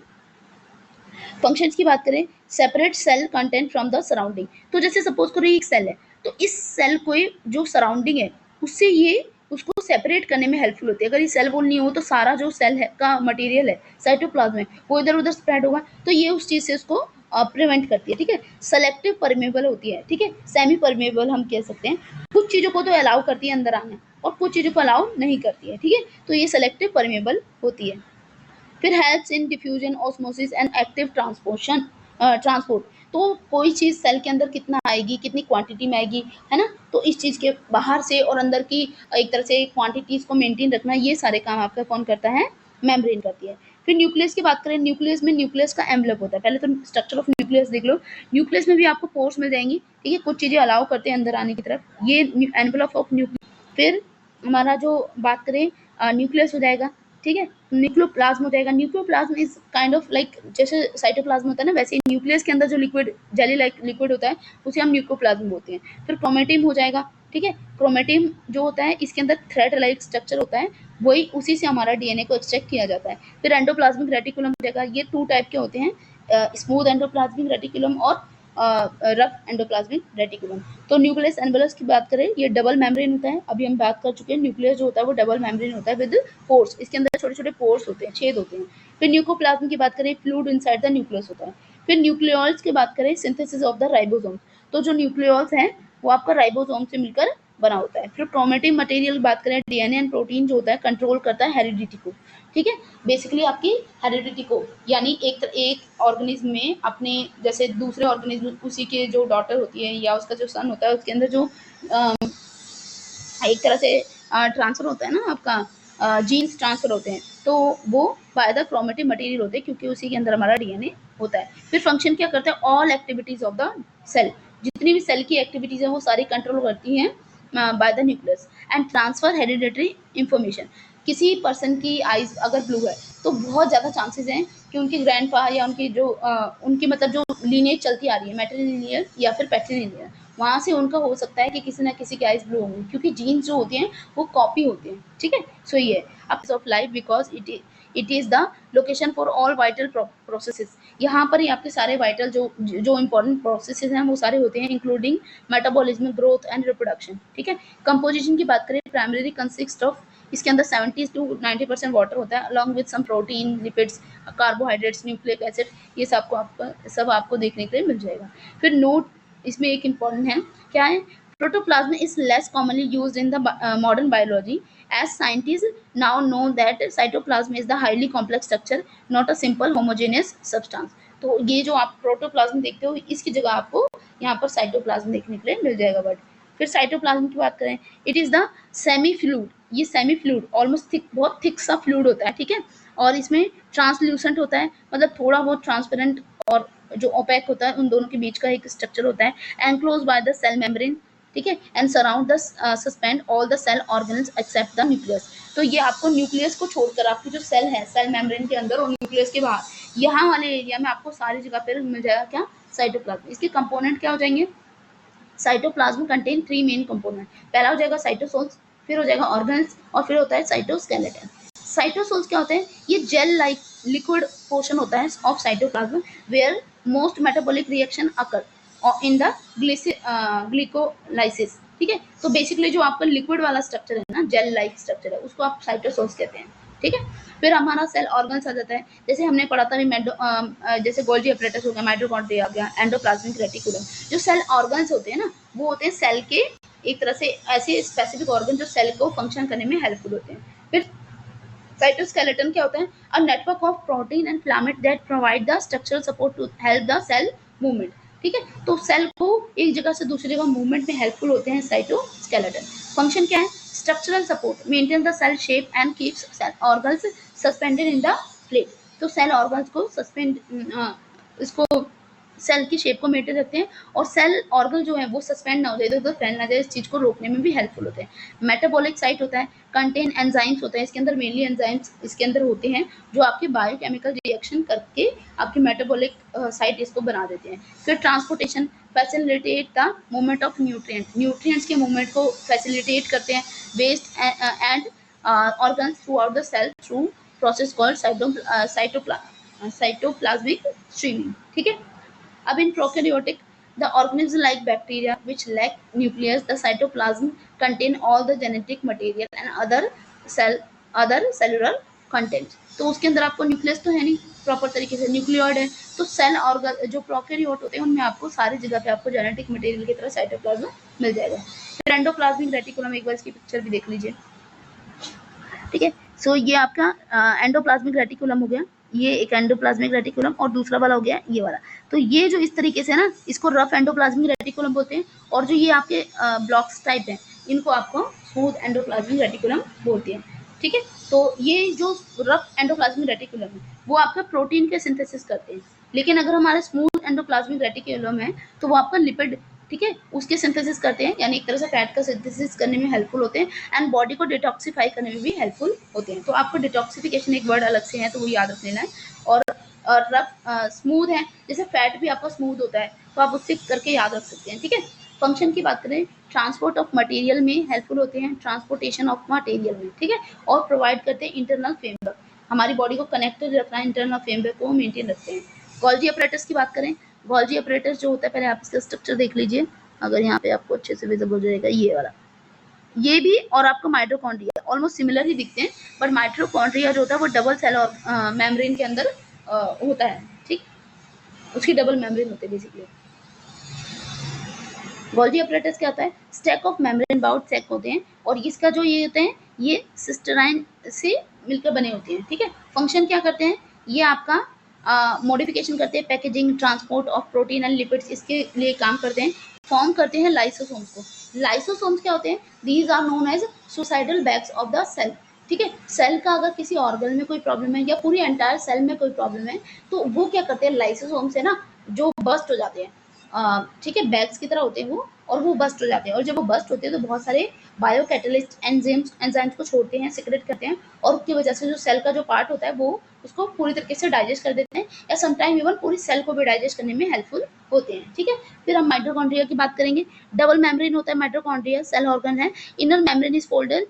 फंक्शंस की बात करें, separate cell content from the surrounding. तो जैसे सपोज करो एक सेल है, तो इस सेल को जो सराउंडिंग है उससे ये उसको सेपरेट करने में हेल्पफुल होती है। अगर ये सेल वॉल नहीं हो तो सारा जो सेल है का मटेरियल है साइटोप्लाज्म में वो इधर उधर स्प्रेड होगा, तो ये उस चीज़ से उसको प्रिवेंट करती है, ठीक है। सेलेक्टिव परमेबल होती है, ठीक है। सेमी परमेबल हम कह सकते हैं। कुछ चीज़ों को तो अलाउ करती है अंदर आना और कुछ चीज़ों को अलाउ नहीं करती है, ठीक है। तो ये सेलेक्टिव परमेबल होती है। फिर helps in diffusion, osmosis and active transport. तो कोई चीज़ सेल के अंदर कितना आएगी, कितनी क्वांटिटी में आएगी, है ना, तो इस चीज़ के बाहर से और अंदर की एक तरह से क्वांटिटीज़ को मेंटेन रखना, ये सारे काम आपका कौन करता है? मेम्ब्रेन करती है। फिर न्यूक्लियस की बात करें, न्यूक्लियस में न्यूक्लियस का एनवेलप होता है। पहले तो स्ट्रक्चर ऑफ न्यूक्लियस देख लो। न्यूक्लियस में भी आपको पोर्स मिल जाएंगी, ठीक है। कुछ चीज़ें अलाउ करते हैं अंदर आने की तरफ, ये एनवेलप ऑफ न्यूक्लियस। फिर हमारा जो बात करें न्यूक्लियस हो जाएगा, ठीक है। न्यूक्लियोप्लाज्म हो जाएगा। Nucleoplasm is kind of like जैसे साइटोप्लाज्म होता है ना, वैसे न्यूक्लियस के अंदर जो लिक्विड जेली लाइक लिक्विड होता है उसे हम न्यूक्लियोप्लाज्म बोलते हैं। फिर क्रोमेटिन हो जाएगा, ठीक है। क्रोमेटिन जो होता है इसके अंदर थ्रेड लाइक स्ट्रक्चर होता है, वही उसी से हमारा डीएनए को एक्सट्रैक्ट किया जाता है। फिर एंडोप्लाज्मिक रेटिकुलम हो जाएगा। ये 2 टाइप के होते हैं, स्मूथ एंडोप्लाज्मिक रेटिकुलम और रफ एंडोप्लाज्मिक रेटिकुलम। तो न्यूक्लियस एनवेलस की बात करें, ये डबल मेम्ब्रेन होता है, अभी हम बात कर चुके हैं। न्यूक्लियस जो होता है वो डबल मेम्ब्रेन होता है विद पोर्स, इसके अंदर छोटे छोटे पोर्स होते हैं, छेद होते हैं। फिर न्यूक्लियोप्लाज्म की बात करें, फ्लूइड इनसाइड द न्यूक्लियस होता है। फिर न्यूक्लियोल्स की बात करें, सिंथेसिस ऑफ द राइबोसोम। तो जो न्यूक्लियोल्स हैं वो आपका राइबोसोम से मिलकर बना होता है। फिर क्रोमेटिन मटेरियल की बात करें, डीएनए एंड प्रोटीन जो होता है कंट्रोल करता है हेरिडिटी को, ठीक है। बेसिकली आपकी हेरिडिटी को, यानी एक ऑर्गेनिज्म में अपने जैसे दूसरे ऑर्गेनिज्म उसी के जो डॉटर होती है या उसका जो सन होता है उसके अंदर जो एक तरह से ट्रांसफर होता है ना आपका, जीन्स ट्रांसफर होते हैं, तो वो बाय द क्रोमेटिन मटेरियल होते हैं क्योंकि उसी के अंदर हमारा डीएनए होता है। फिर फंक्शन क्या करता है? All activities of the cell, जितनी भी सेल की एक्टिविटीज है वो सारी कंट्रोल करती हैं by the nucleus and transfer hereditary information. किसी पर्सन की आईज अगर ब्लू है तो बहुत ज़्यादा चांसेस हैं कि उनके ग्रैंडपा या उनकी जो उनकी मतलब जो लीनिएज चलती आ रही है मैट्रिलिनियल या फिर पैट्रिलिनियल, वहाँ से उनका हो सकता है कि किसी ना किसी की आइज ब्लू होंगी, क्योंकि जीन्स जो होती हैं वो कॉपी होती हैं। ठीक है, सो ये of life because it is the location for all vital processes. यहाँ पर ही आपके सारे वाइटल जो इंपॉर्टेंट प्रोसेसेस हैं वो सारे होते हैं, including metabolism, growth and reproduction. ठीक है, कंपोजिशन की बात करें, प्राइमरी कंसिस्ट ऑफ, इसके अंदर 70 to 90% वाटर होता है, along with some protein, lipids, carbohydrates, nucleic acid, ये सब आपको देखने के लिए मिल जाएगा। फिर नोट इसमें एक इम्पॉर्टेंट है, क्या है, protoplasm is less commonly used in the modern biology as scientist now know that cytoplasm is the highly complex structure, not a simple homogeneous substance. तो ये जो आप प्रोटोप्लाज्म देखते हो इसकी जगह आपको यहाँ पर साइटोप्लाज्म देखने के लिए मिल जाएगा वर्ड। फिर साइटोप्लाज्म की बात करें, it is the semi fluid, ये सेमी फ्लूइड ऑलमोस्ट थिक, बहुत थिक सा फ्लूइड होता है। ठीक है, और इसमें ट्रांसल्यूसेंट होता है, मतलब थोड़ा बहुत ट्रांसपेरेंट और जो ओपेक होता है, उन दोनों के बीच का एक स्ट्रक्चर होता है, enclose by the cell membrane. ठीक है, and surround the suspend all the cell organs except the nucleus. तो ये आपको न्यूक्लियस को छोड़कर आपकी जो सेल है, सेल मेम्ब्रेन के अंदर और न्यूक्लियस के बाहर, यहाँ वाले एरिया में आपको सारी जगह पर मिल जाएगा क्या, साइटोप्लाज्म। इसके कंपोनेंट क्या हो जाएंगे, साइटोप्लाज्म कंटेन 3 मेन कंपोनेंट। पहला हो जाएगा साइटोसोल्स, फिर हो जाएगा ऑर्गन्स, और फिर होता है साइटोस्केलेटन। साइटोसोल्स क्या होते हैं, ये जेल लाइक लिक्विड पोर्शन होता है of cytoplasm where most metabolic reaction occur in the glycolysis. ठीक है, तो बेसिकली जो आपका लिक्विड वाला स्ट्रक्चर है ना, जेल लाइक स्ट्रक्चर है, उसको आप साइटोसोल्स कहते हैं। ठीक है, फिर हमारा सेल ऑर्गन्स आ जाता है, जैसे हमने पढ़ा था जैसे गोल्जी अपरेटस हो गया, माइटोकॉन्ड्रिया आ गया, एंडोप्लाज्मिक रेटिकुलम। जो सेल ऑर्गन्स होते हैं ना, वो होते हैं सेल के एक तरह से ऐसे स्पेसिफिक ऑर्गन जो सेल को फंक्शन करने में हेल्पफुल होते हैं। फिर साइटोस्केलेटन क्या होता है, a network of protein and filament that provide the structural support to help the cell movement. ठीक है, तो सेल को एक जगह से दूसरी जगह मूवमेंट में हेल्पफुल होते हैं साइटोस्केलेटन। फंक्शन क्या है, structural support, maintain the cell shape and keeps cell organs suspended in the plate. तो सेल ऑर्गन्स को सस्पेंड, इसको सेल की शेप को मेंटेन रखते हैं, और सेल ऑर्गन जो है वो सस्पेंड ना हो जाए, इधर उधर फैल ना जाए, इस चीज़ को रोकने में भी हेल्पफुल होते हैं। मेटाबॉलिक साइट होता है, कंटेन एंजाइम्स होते हैं, इसके अंदर मेनली एंजाइम्स इसके अंदर होते हैं जो आपके बायोकेमिकल रिएक्शन करके आपके मेटाबॉलिक साइट इसको बना देते हैं। फिर transportation, facilitate the movement of nutrients के मूवमेंट को फैसिलिटेट करते हैं। Waste and organs throughout the cell through process called cytoplasmic streaming. ठीक है, अब इन prokaryotic, the organism like bacteria which lack nucleus, the cytoplasm contain all the genetic material and other cellular contents। तो उसके अंदर आपको nucleus तो है नहीं प्रॉपर तरीके से, न्यूक्लियोइड है, तो सेल ऑर्गन जो प्रोकैरियोट होते हैं उनमें आपको सारी जगह पे आपको जेनेटिक मटेरियल की तरह साइटोप्लाज्म मिल जाएगा। फिर एंडोप्लाज्मिक रेटिकुलम, एक बार इसकी पिक्चर भी देख लीजिए। ठीक है, सो ये आपका एंडोप्लाज्मिक रेटिकुलम हो गया, ये एक एंडोप्लाज्मिक रेटिकुलम, और दूसरा वाला हो गया ये वाला। तो ये जो इस तरीके से ना, इसको रफ एंडोप्लाज्मिक रेटिकुलम बोलते हैं, और जो ये आपके ब्लॉक्स टाइप हैं इनको आपको स्मूथ एंडोप्लाज्मिक रेटिकुलम बोलते हैं। ठीक है, तो ये जो रफ एंडोप्लाज्मिक रेटिकुलम है वो आपका प्रोटीन के सिंथेसिस करते हैं, लेकिन अगर हमारा स्मूथ एंडोप्लाज्मिक रेटिकुलम है तो वो आपका लिपिड, ठीक है, उसके सिंथेसिस करते हैं, यानी एक तरह से फैट का सिंथेसिस करने में हेल्पफुल होते हैं, एंड बॉडी को डिटॉक्सिफाई करने में भी हेल्पफुल होते हैं। तो आपको डिटॉक्सिफिकेशन एक वर्ड अलग से है, तो वो याद रख लेना है। और रफ स्मूथ है, जैसे फैट भी आपका स्मूथ होता है, तो आप उससे करके याद रख सकते हैं। ठीक है, फंक्शन की बात करें, ट्रांसपोर्ट ऑफ मटेरियल में हेल्पफुल होते हैं, ट्रांसपोर्टेशन ऑफ मटेरियल में। ठीक है, और प्रोवाइड करते हैं इंटरनल फ्रेमवर्क, हमारी बॉडी को कनेक्टेड रखना है, इंटरनल फ्रेमवर्क को मेंटेन रखते हैं। गोल्जी अपरेटस की बात करें, गोल्जी अपरेटस जो होता है, पहले आप इसका स्ट्रक्चर देख लीजिए, अगर यहाँ पे आपको अच्छे से विजिबल हो जाएगा, ये वाला, ये भी, और आपका माइटोकॉन्ड्रिया ऑलमोस्ट सिमिलर ही दिखते हैं, बट माइटोकॉन्ड्रिया जो होता है वो डबल सेल और मेम्ब्रेन के अंदर होता है। ठीक, उसकी डबल मेम्ब्रेन होती है बेसिकली। गोल्जी अपरेटस क्या होता है, स्टैक ऑफ मेम्ब्रेन बाउट सेक होते हैं, और इसका जो ये होते हैं ये सिस्टराइन से मिलकर बने होते हैं। ठीक है, फंक्शन क्या करते हैं, ये आपका मॉडिफिकेशन करते हैं, packaging, transport of protein and lipids, इसके लिए काम करते हैं। फॉर्म करते हैं लाइसोसोम्स को। लाइसोसोम्स क्या होते हैं, these are known as suicidal bags of the cell. ठीक है, सेल का अगर किसी ऑर्गन में कोई प्रॉब्लम है या पूरी एंटायर सेल में कोई प्रॉब्लम है, तो वो क्या करते हैं, लाइसोसोम से ना जो बस्ट हो जाते हैं, ठीक है, बैग्स की तरह होते हैं वो, और वो बस्ट हो जाते हैं, और जब वो बस्ट होते हैं तो बहुत सारे बायो कैटलिस्ट एंजाइम्स को छोड़ते हैं, सिक्रेट करते हैं, और उसकी वजह से जो सेल का जो पार्ट होता है वो उसको पूरी तरीके से डाइजेस्ट कर देते हैं, या समटाइम इवन पूरी सेल को भी डाइजेस्ट करने में हेल्पफुल होते हैं। ठीक है, फिर हम माइटोकॉन्ड्रिया की बात करेंगे। डबल मेम्ब्रेन होता है माइटोकॉन्ड्रिया, सेल ऑर्गन है। Inner membrane is folded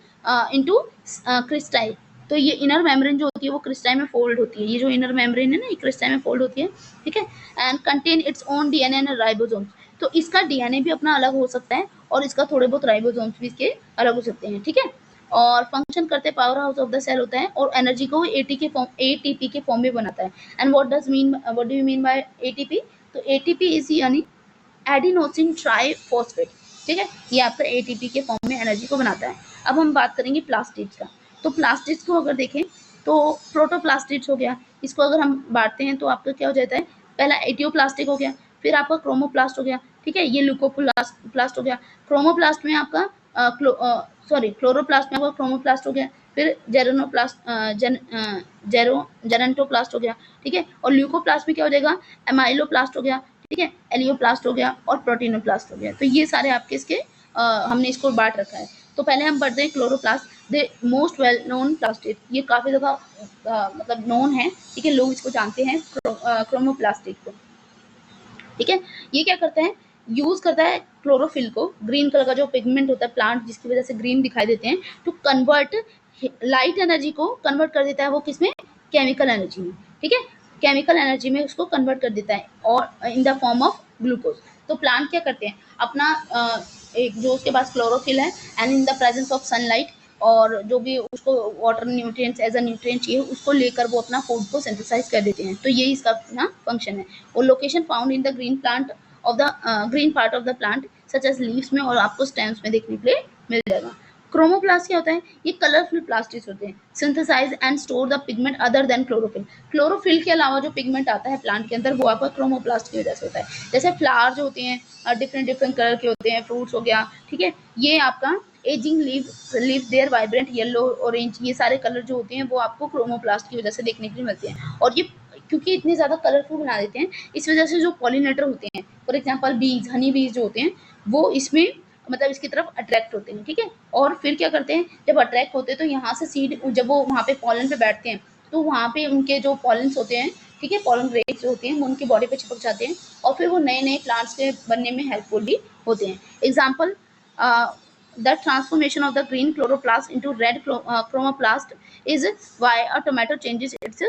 into cristae. तो ये इनर मेम्ब्रेन जो होती है वो क्रिस्टाई में फोल्ड होती है, ये जो इनर मेम्ब्रेन है ना, ये क्रिस्टाई में फोल्ड होती है। ठीक है, and contain its own DNA and ribosomes. तो इसका डीएनए भी अपना अलग हो सकता है, और इसका थोड़े बहुत राइबोसोम्स भी इसके अलग हो सकते हैं। ठीक है, और फंक्शन करते power house of the cell होता है, और एनर्जी को एटीपी के फॉर्म में बनाता है। And what do you mean by ATP? तो एटीपी इज यानी एडिनोसिन ट्राइफॉस्फेट। ठीक है, ये आपका एटीपी के फॉर्म में एनर्जी को बनाता है। अब हम बात करेंगे प्लास्टिड्स का। तो प्लास्टिड्स को अगर देखें तो प्रोटोप्लास्टिड्स हो गया, इसको अगर हम बांटते हैं तो आपका क्या हो जाता है, पहला एटियोप्लास्टिक हो गया, फिर आपका क्रोमोप्लास्ट हो गया। ठीक है, ये ल्यूकोप्लास्ट हो गया। क्रोमोप्लास्ट में आपका क्लोरोप्लास्ट में आपका क्रोमोप्लास्ट हो गया, फिर जेरेंटोप्लास्ट हो गया। ठीक है, और ल्यूकोप्लास्ट में क्या हो जाएगा, एमाइलोप्लास्ट हो गया। ठीक है, एलियोप्लास्ट हो गया और प्रोटीनोप्लास्ट हो गया। तो ये सारे आपके इसके हमने इसको बांट रखा है। तो पहले हम पढ़ते हैं chloroplast, the most well known plastid. ये काफ़ी ज़्यादा मतलब नोन है। ठीक है, लोग इसको जानते हैं क्रोमोप्लास्टिक को। ठीक है, ये क्या करता है, यूज करता है क्लोरोफिल को, ग्रीन कलर का जो पिगमेंट होता है प्लांट जिसकी वजह से ग्रीन दिखाई देते हैं, टू कन्वर्ट लाइट एनर्जी को कन्वर्ट कर देता है वो किसमें, केमिकल एनर्जी में। ठीक है, केमिकल एनर्जी में उसको कन्वर्ट कर देता है, और in the form of glucose. तो प्लांट क्या करते हैं, अपना एक जो उसके पास क्लोरोफिल है, and in the presence of sunlight, और जो भी उसको water nutrients as a nutrient चाहिए उसको लेकर वो अपना फूड को सिंथेसाइज कर देते हैं। तो ये इसका अपना फंक्शन है। और location found in the green plant of the green part of the plant such as leaves में, और आपको स्टेम्स में देखने के लिए मिल जाएगा। क्रोमोप्लास्ट क्या होता है, ये कलरफुल प्लास्टिक्स होते हैं, synthesise and store the pigment other than chlorophyll. Chlorophyll के अलावा जो पिगमेंट आता है प्लांट के अंदर वो आपका क्रोमोप्लास्ट की वजह से होता है। जैसे फ्लावर जो होते हैं डिफरेंट डिफरेंट कलर के होते हैं, फ्रूट्स हो गया। ठीक है, ये आपका ageing leave their vibrant yellow orange, ये सारे कलर जो होते हैं वो आपको क्रोमोप्लास्ट की वजह से देखने के लिए मिलते हैं। और ये क्योंकि इतने ज़्यादा कलरफुल बना देते हैं, इस वजह से जो पॉलिनेटर होते हैं, फॉर एग्जांपल बीज, हनी बीज जो होते हैं, वो इसमें मतलब इसकी तरफ अट्रैक्ट होते हैं। ठीक है, और फिर क्या करते हैं, जब अट्रैक्ट होते हैं तो यहाँ से सीड, जब वो वहाँ पे पॉलन पे बैठते हैं तो वहाँ पे उनके जो पॉलन्स होते हैं, ठीक है, पॉलन ग्रेन्स जो होते हैं वो उनकी बॉडी पे चिपक जाते हैं, और फिर वो नए नए प्लांट्स के बनने में हेल्पफुल भी होते हैं। Example, the transformation of the green chloroplast into red chromoplast is why a tomato changes its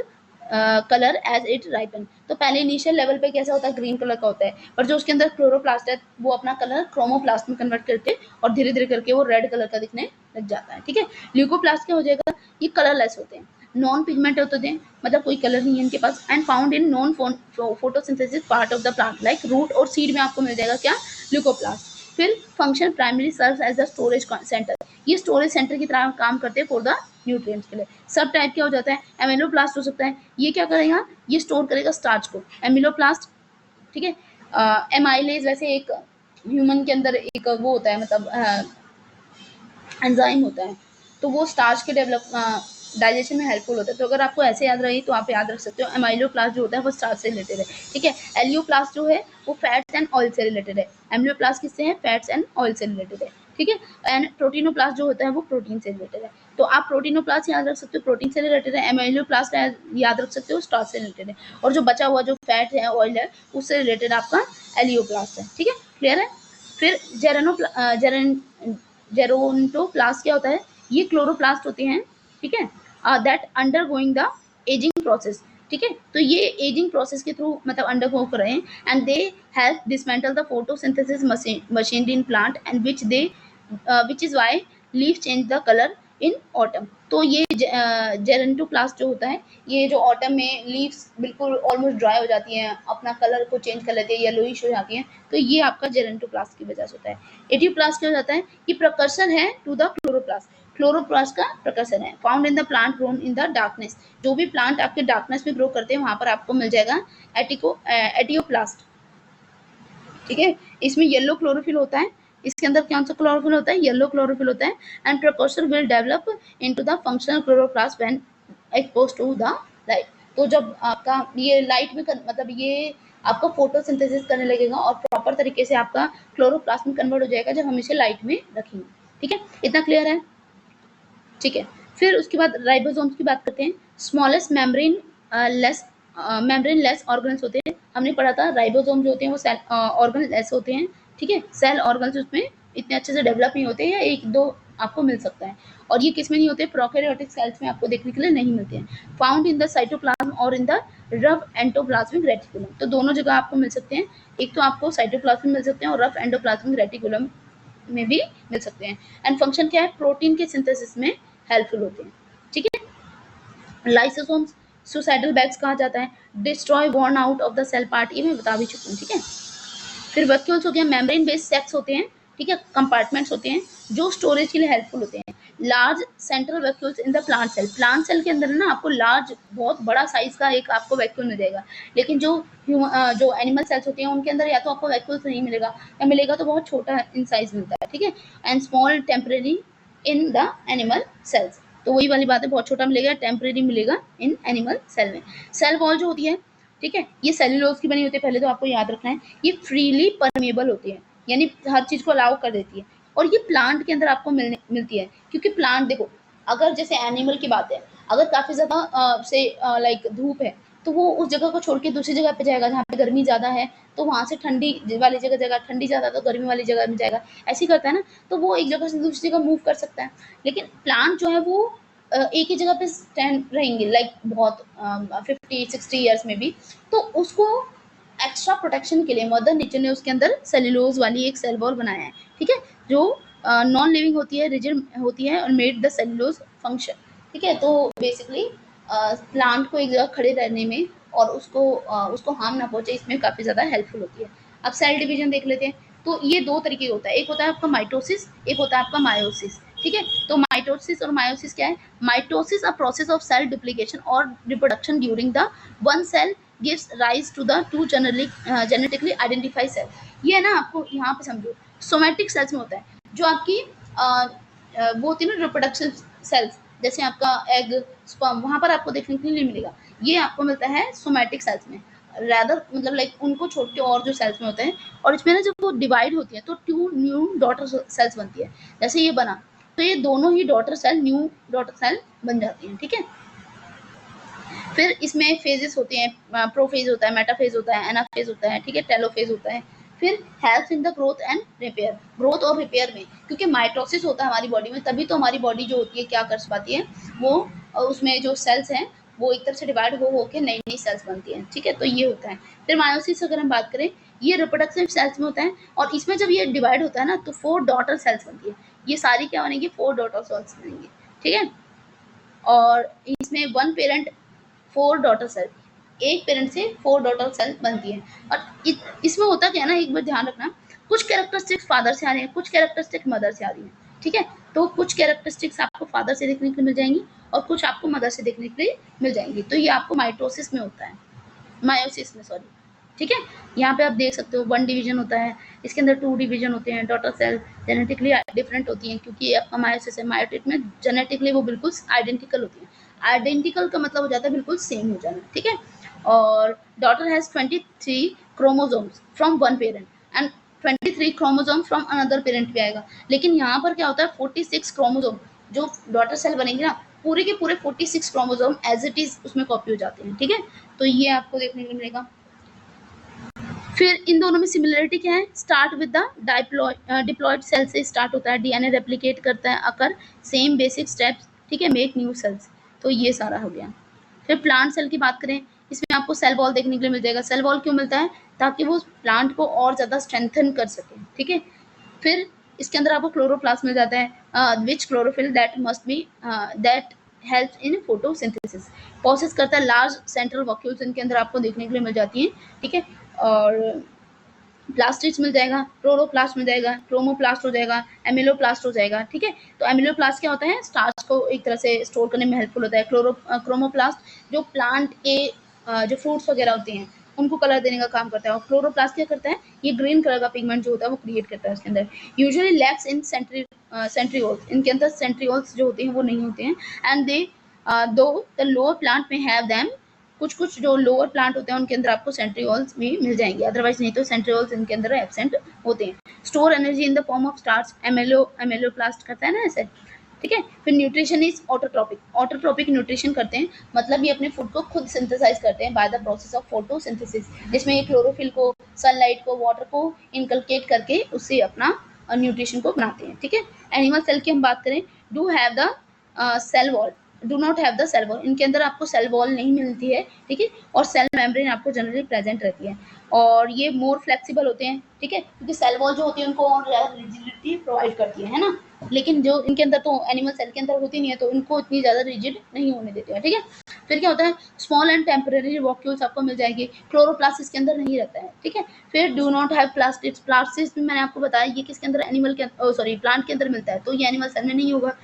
colour as it ripen. तो पहले इनिशियल लेवल पे कैसा होता है, ग्रीन कलर का होता है, पर जो उसके अंदर क्लोरोप्लास्ट है वो अपना कलर क्रोमोप्लास्ट में कन्वर्ट करके और धीरे धीरे करके वो रेड कलर का दिखने लग जाता है। ठीक है, ल्यूकोप्लास्ट क्या हो जाएगा, ये कलरलेस होते हैं, नॉन पिगमेंट होते हैं, मतलब कोई कलर नहीं है इनके पास, and found in non photosynthesis part of the plant, like root और सीड में आपको मिल जाएगा क्या, ल्यूकोप्लास्ट। फिर function primary serve as the storage centre, ये स्टोरेज सेंटर की तरह काम करते हैं फॉर द न्यूट्रिएंट्स के लिए। सब टाइप क्या हो जाता है, एमिलोप्लास्ट हो सकता है, ये क्या करेगा, ये स्टोर करेगा स्टार्च को, एमिलोप्लास्ट। ठीक है, एमाइलेज वैसे एक ह्यूमन के अंदर एक वो होता है, मतलब एंजाइम होता है, तो वो स्टार्च के डेवलप डाइजेशन में हेल्पफुल होता है। तो अगर आपको ऐसे याद रही तो आप याद रख सकते हो, एमाइलोप्लास्ट जो होता है वो स्टार्च से रिलेटेड है। ठीक है, एलियोप्लास्ट जो है वो फैट्स एंड ऑयल से रिलेटेड है, एमिलोप्लास्ट किससे है, फैट्स एंड ऑयल से रिलेटेड है। ठीक है, एंड प्रोटीनोप्लास्ट जो होता है वो प्रोटीन से रिलेटेड है। तो आप प्रोटीनोप्लास्ट याद रख सकते हो, प्रोटीन से रिलेटेड है, एमिलोप्लास्ट याद रख सकते हो, स्टार्च से रिलेटेड है, और जो बचा हुआ जो फैट है, ऑयल है, उससे रिलेटेड आपका एलियोप्लास्ट है। ठीक है, क्लियर है। फिर जेरोंटोप्लास्ट क्या होता है, ये क्लोरोप्लास्ट होते हैं। ठीक है, that undergoing the ageing process. ठीक है, तो ये एजिंग प्रोसेस के थ्रू मतलब अंडर गो कर रहे हैं, and they help dismantle the photosynthesis machinery in plant and which is why leaf change the colour in autumn. तो ये जेरेंटोप्लास्ट जो होता है, ये जो ऑटम में लीव्स बिल्कुल ऑलमोस्ट ड्राई हो जाती हैं, अपना कलर को चेंज कर लेती है, येलोइश हो जाती हैं, तो ये आपका जेरेंटोप्लास्ट की वजह से होता है। एटियोप्लास्ट क्या हो जाता है, ये प्रकर्षण है टू द क्लोरोप्लास्ट, क्लोरोप्लास्ट का प्रकर्षण है, found in the plant grown in the darkness. जो भी प्लांट आपके डार्कनेस में ग्रो करते हैं वहां पर आपको मिल जाएगा एटियोप्लास्ट। ठीक है, इसमें येलो क्लोरोफिल होता है, इसके अंदर कौन सा क्लोरोफिल होता है, येलो क्लोरोफिल होता है, and precursor will develop into the functional chloroplast when exposed to the light. तो जब आपका ये लाइट में मतलब ये आपका फोटोसिंथेसिस करने लगेगा और प्रॉपर तरीके से आपका क्लोरोप्लास्ट में कन्वर्ट हो जाएगा जब हम इसे लाइट में रखेंगे। ठीक है, इतना क्लियर है? ठीक है, फिर उसके बाद राइबोसोम्स की बात करते हैं। Smallest membrane less membrane less organs होते हैं। हमने पढ़ा था राइबोसोम जो होते हैं वो सेल ऑर्गन लेस होते हैं। ठीक है, सेल ऑर्गन्स उसमें इतने अच्छे से डेवलप नहीं होते हैं, या एक दो आपको मिल सकता है, और ये किस में नहीं होते, प्रोकैरियोटिक सेल्स में आपको देखने के लिए नहीं मिलते हैं। फाउंड इन द साइटोप्लाज्म और in the rough endoplasmic reticulum. तो दोनों जगह आपको मिल सकते हैं, एक तो आपको साइटोप्लाज्म में मिल सकते हैं और रफ एंडोप्लाज्मिक रेटिकुलम में भी मिल सकते हैं। एंड फंक्शन क्या है, प्रोटीन के सिंथेसिस में हेल्पफुल होते हैं। ठीक है, लाइसोसोम्स सुसाइडल बैग्स कहा जाता है, destroy worn out of the cell part, ये मैं बता भी चुकी हूँ। ठीक है, फिर वैक्यूल्स हो गया, मेम्ब्रेन बेस्ड सेक्स होते हैं। ठीक है, कंपार्टमेंट्स होते हैं जो स्टोरेज के लिए हेल्पफुल होते हैं। Large central vacuoles in the plant cell, plant cell के अंदर ना आपको लार्ज बहुत बड़ा साइज का एक आपको वैक्यूल मिल जाएगा, लेकिन जो एनिमल सेल्स होते हैं उनके अंदर या तो आपको वैक्यूल्स नहीं मिलेगा, या मिलेगा तो बहुत छोटा इन साइज मिलता है। ठीक है, and small temporary in the animal cells, तो वही वाली बात है, बहुत छोटा मिलेगा, टेम्परेरी मिलेगा इन एनिमल सेल में। सेल वॉल जो होती है, ठीक है, ये सेल्यूलोज की बनी होती है, पहले तो आपको याद रखना है। ये फ्रीली परमेबल होती है, यानी हर चीज को अलाउ कर देती है, और ये प्लांट के अंदर आपको मिलती है, क्योंकि प्लांट देखो, अगर जैसे एनिमल की बात है, अगर काफी ज्यादा से लाइक धूप है, तो वो उस जगह को छोड़ के दूसरी जगह पे जाएगा जहाँ पे गर्मी ज्यादा है, तो वहां से ठंडी वाली जगह जाएगा, ठंडी ज्यादा तो गर्मी वाली जगह में जाएगा, ऐसे ही करता है ना। तो वो एक जगह से दूसरी जगह मूव कर सकता है, लेकिन प्लांट जो है वो एक ही जगह पे स्टैंड रहेंगे, लाइक बहुत 50-60 ईयर्स में भी। तो उसको एक्स्ट्रा प्रोटेक्शन के लिए मदर नेचर ने उसके अंदर सेल्यूलोज वाली एक सेल वॉल बनाया है। ठीक है, जो नॉन लिविंग होती है, रिजिड होती है, और मेड द सेल्यूलोज फंक्शन। ठीक है, तो बेसिकली प्लांट को एक जगह खड़े रहने में और उसको हार्म ना पहुंचे, इसमें काफ़ी ज़्यादा हेल्पफुल होती है। अब सेल डिवीजन देख लेते हैं। तो ये दो तरीके का होता है, एक होता है आपका माइटोसिस, एक होता है आपका मायोसिस। ठीक है, तो माइटोसिस और मायोसिस क्या है? Mitosis a process of cell duplication और reproduction during the one cell gives rise to the two genetically identified cell. ये है ना, आपको यहाँ पे समझो, सोमैटिक सेल्स में होता है, जो आपकी वो होती है ना रिप्रोडक्शन सेल्स, जैसे आपका एग स्पर्म, वहां पर आपको देखने के लिए नहीं मिलेगा, ये आपको मिलता है सोमैटिक सेल्स में। रैदर मतलब लाइक उनको छोड़ के और जो सेल्स में होते हैं, और इसमें ना जब वो डिवाइड होती है तो टू न्यू डॉटर सेल्स बनती है, जैसे ये बना, तो ये दोनों ही daughter cell new daughter cell बन जाती हैं। ठीक है, फिर इसमें फेजेस होते हैं, प्रोफेज होता है, मेटाफेज होता है, एनाफेज होता है, ठीक है, टेलोफेज होता है। फिर help in the growth and repair, growth और रिपेयर में, क्योंकि माइटोसिस होता है हमारी बॉडी में, तभी तो हमारी बॉडी जो होती है क्या कर पाती है, वो उसमें जो सेल्स हैं वो एक तरफ से डिवाइड हो के नई नई सेल्स बनती हैं। ठीक है, तो ये होता है। फिर मायोसिस अगर हम बात करें, ये रिप्रोडक्टिव सेल्स में होता है, और इसमें जब ये डिवाइड होता है ना, तो 4 डॉटर सेल्स बनती है, ये सारी क्या बनेगी, 4 डॉटर सेल्स बनेंगी। ठीक है, और इसमें वन पेरेंट 4 डॉटर सेल, एक पेरेंट से 4 डॉटर सेल बनती है। और इसमें होता क्या है ना, एक बार ध्यान रखना, कुछ कैरेक्टरिस्टिक्स फादर से आ रही हैं, कुछ कैरेक्टरिस्टिक्स मदर से आ रही हैं। ठीक है, तो कुछ कैरेक्टरिस्टिक्स आपको फादर से देखने के लिए मिल जाएंगी, और कुछ आपको मदर से देखने के लिए मिल जाएंगी। तो ये आपको माइटोसिस में होता है, मायोसिस में, सॉरी। ठीक है, यहाँ पे आप देख सकते हो 1 डिवीजन होता है, इसके अंदर 2 डिवीजन होते हैं। डॉटर सेल जेनेटिकली डिफरेंट होती हैं, क्योंकि ये आपका मायोसिस है, मायोटिक में जेनेटिकली वो बिल्कुल आइडेंटिकल होती हैं। आइडेंटिकल का मतलब हो जाता है बिल्कुल सेम हो जाना। ठीक है, और daughter has 23 chromosomes from one parent and 23 chromosome from another parent भी आएगा, लेकिन यहाँ पर क्या होता है, 46 क्रोमोसोम जो डॉटर सेल बनेंगे ना, पूरे के पूरे 46 क्रोमोसोम एज इट इज उसमें कॉपी हो जाते हैं। ठीक है, तो ये आपको देखने को मिलेगा। फिर इन दोनों में सिमिलरिटी क्या है, start with the diploid cell से स्टार्ट होता है, डीएनए रेप्लिकेट करता है, अकर सेम बेसिक स्टेप्स, ठीक है, मेक न्यू सेल्स। तो ये सारा हो गया। फिर प्लांट सेल की बात करें, इसमें आपको सेल वॉल देखने के लिए मिल जाएगा। सेल वॉल क्यों मिलता है, ताकि वो प्लांट को और ज़्यादा स्ट्रेंथन कर सके। ठीक है, फिर इसके अंदर आपको क्लोरोप्लास्ट मिल जाता है, which chlorophyll that must be that help in photosynthesis, process करता है लार्ज सेंट्रल वॉक्यूल्स, इनके अंदर आपको देखने के लिए मिल जाती हैं। ठीक है, और प्लास्टिड्स मिल जाएगा, क्लोरोप्लास्ट मिल जाएगा, क्रोमोप्लास्ट हो जाएगा, एमिलोप्लास्ट हो जाएगा। ठीक है, तो एमिलोप्लास्ट क्या होता है, स्टार्च को एक तरह से स्टोर करने में हेल्पफुल होता है। क्रोमोप्लास्ट जो प्लांट के जो फ्रूट्स वगैरह होते हैं उनको कलर देने का काम करता है, और क्लोरोप्लास्ट क्या करता है, ये ग्रीन कलर का पिगमेंट जो होता है वो क्रिएट करता है उसके अंदर। यूजुअली लैक्स इन सेंट्रीओल्स, इनके अंदर सेंट्रीओल्स जो होते हैं वो नहीं होते हैं, एंड दे दो द लोअर प्लांट में हैव देम कुछ जो लोअर प्लांट होते हैं उनके अंदर आपको सेंट्रियोल्स भी मिल जाएंगे, अदरवाइज नहीं तो सेंट्रियोल्स इनके अंदर एब्सेंट होते हैं। Store energy in the form of starch, amyloplast करता है ना ऐसे, ठीक है। फिर nutrition is autotrophic, autotrophic nutrition करते हैं, मतलब ये अपने फूड को खुद सिंथेसाइज करते हैं by the process of photosynthesis, जिसमें ये क्लोरोफिल को, सनलाइट को, वाटर को इनकलकेट करके उससे अपना न्यूट्रिशन को बनाते हैं, ठीक है। एनिमल सेल की हम बात करें, do have the cell wall, do not have the cell wall, इनके अंदर आपको सेल वॉल नहीं मिलती है, ठीक है। और सेल मेम्ब्रेन आपको जनरली प्रेजेंट रहती है, और ये मोर फ्लेक्सिबल होते हैं, ठीक है, क्योंकि सेल वॉल जो होती है उनको और ज़्यादा रिजिडिटी प्रोवाइड करती है ना, लेकिन जो इनके अंदर तो एनिमल सेल के अंदर होती नहीं है, तो इनको इतनी ज़्यादा रिजिड नहीं होने देते हैं, ठीक है। फिर क्या होता है, स्मॉल एंड टेम्परेरी वॉक्यूल्स आपको मिल जाएगी, क्लोरोप्लास्ट इसके अंदर नहीं रहता है, ठीक है। फिर do not have plastics, plastics मैंने आपको बताया ये किसके अंदर, एनिमल के सॉरी प्लांट के अंदर मिलता है, तो ये एनिमल सेल में नहीं होगा।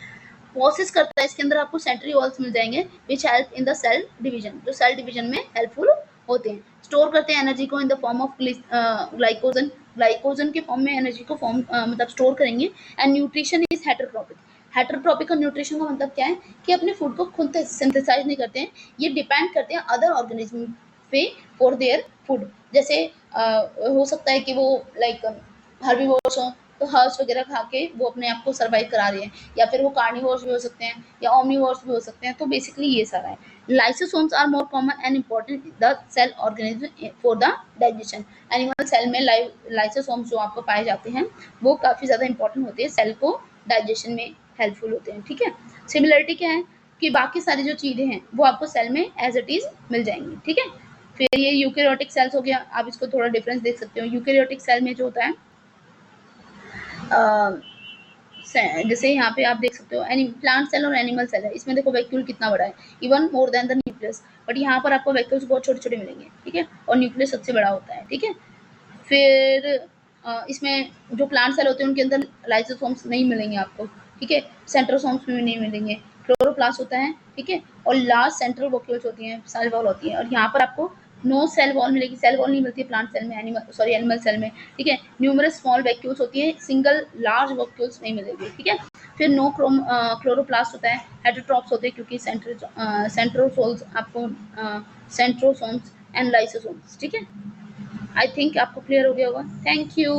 प्रोसेस करता है, इसके अंदर आपको सेंट्रियोल्स मिल जाएंगे which help in the cell division, जो सेल डिवीजन में हेल्पफुल होते हैं। स्टोर करते हैं एनर्जी को in the form of glycogen, glycogen के फॉर्म में एनर्जी को फॉर्म मतलब स्टोर करेंगे। And nutrition is heterotropic, heterotropic का न्यूट्रिशन का मतलब क्या है कि अपने फूड को खुद सिंथेसाइज नहीं करते हैं, ये डिपेंड करते हैं अदर ऑर्गेनिज्म पे फॉर देयर फूड। जैसे हो सकता है कि वो लाइक हर्बीवोर्स हो, तो हर्ब्स वगैरह खा के वो अपने आप को सर्वाइव करा रहे हैं, या फिर वो कार्निवोर्स भी हो सकते हैं या ओमनिवोर्स भी हो सकते हैं, तो बेसिकली ये सारा है। Lysosomes are more common and important the cell organism for the digestion, animal cell में लाइसोसोम्स जो आपको पाए जाते हैं वो काफ़ी ज़्यादा इंपॉर्टेंट होते हैं, सेल को डाइजेशन में हेल्पफुल होते हैं, ठीक है। सिमिलरिटी क्या है कि बाकी सारी जो चीज़ें हैं वो आपको सेल में एज इट इज़ मिल जाएंगी, ठीक है। फिर ये यूकेरियोटिक सेल्स हो गया, आप इसको थोड़ा डिफरेंस देख सकते हो। यूकेरियोटिक सेल में जो होता है जैसे यहाँ पे आप देख सकते हो प्लांट सेल और एनिमल सेल है, इसमें देखो वैक्यूल कितना बड़ा है, even more than the nucleus, but यहाँ पर आपको वैक्यूल्स बहुत छोटे छोटे मिलेंगे, ठीक है, और न्यूक्लियस सबसे बड़ा होता है, ठीक है। फिर इसमें जो प्लांट सेल होते हैं उनके अंदर लाइसोसोम्स नहीं मिलेंगे आपको, ठीक है, सेंट्रोसोम्स भी नहीं मिलेंगे, क्लोरोप्लास्ट होता है, ठीक है, और लास्ट सेंट्रल वॉक्यूल्स होती हैं, सेल वॉल होती है, और यहाँ पर आपको नो सेल वॉल मिलेगी, सेल वॉल नहीं मिलती है प्लांट सेल में, एनिमल सेल में, ठीक है। न्यूमरस स्मॉल वैक्यूल्स होती है, सिंगल लार्ज वैक्यूल्स नहीं मिलेगी, ठीक है। फिर नो क्लोरोप्लास्ट होता है, हेटरोट्रॉप्स होते हैं क्योंकि सेंट्रोसोल्स आपको सेंट्रोसोम्स एंड लाइसोसोम्स, ठीक है। आई थिंक आपको क्लियर हो गया होगा। Thank you.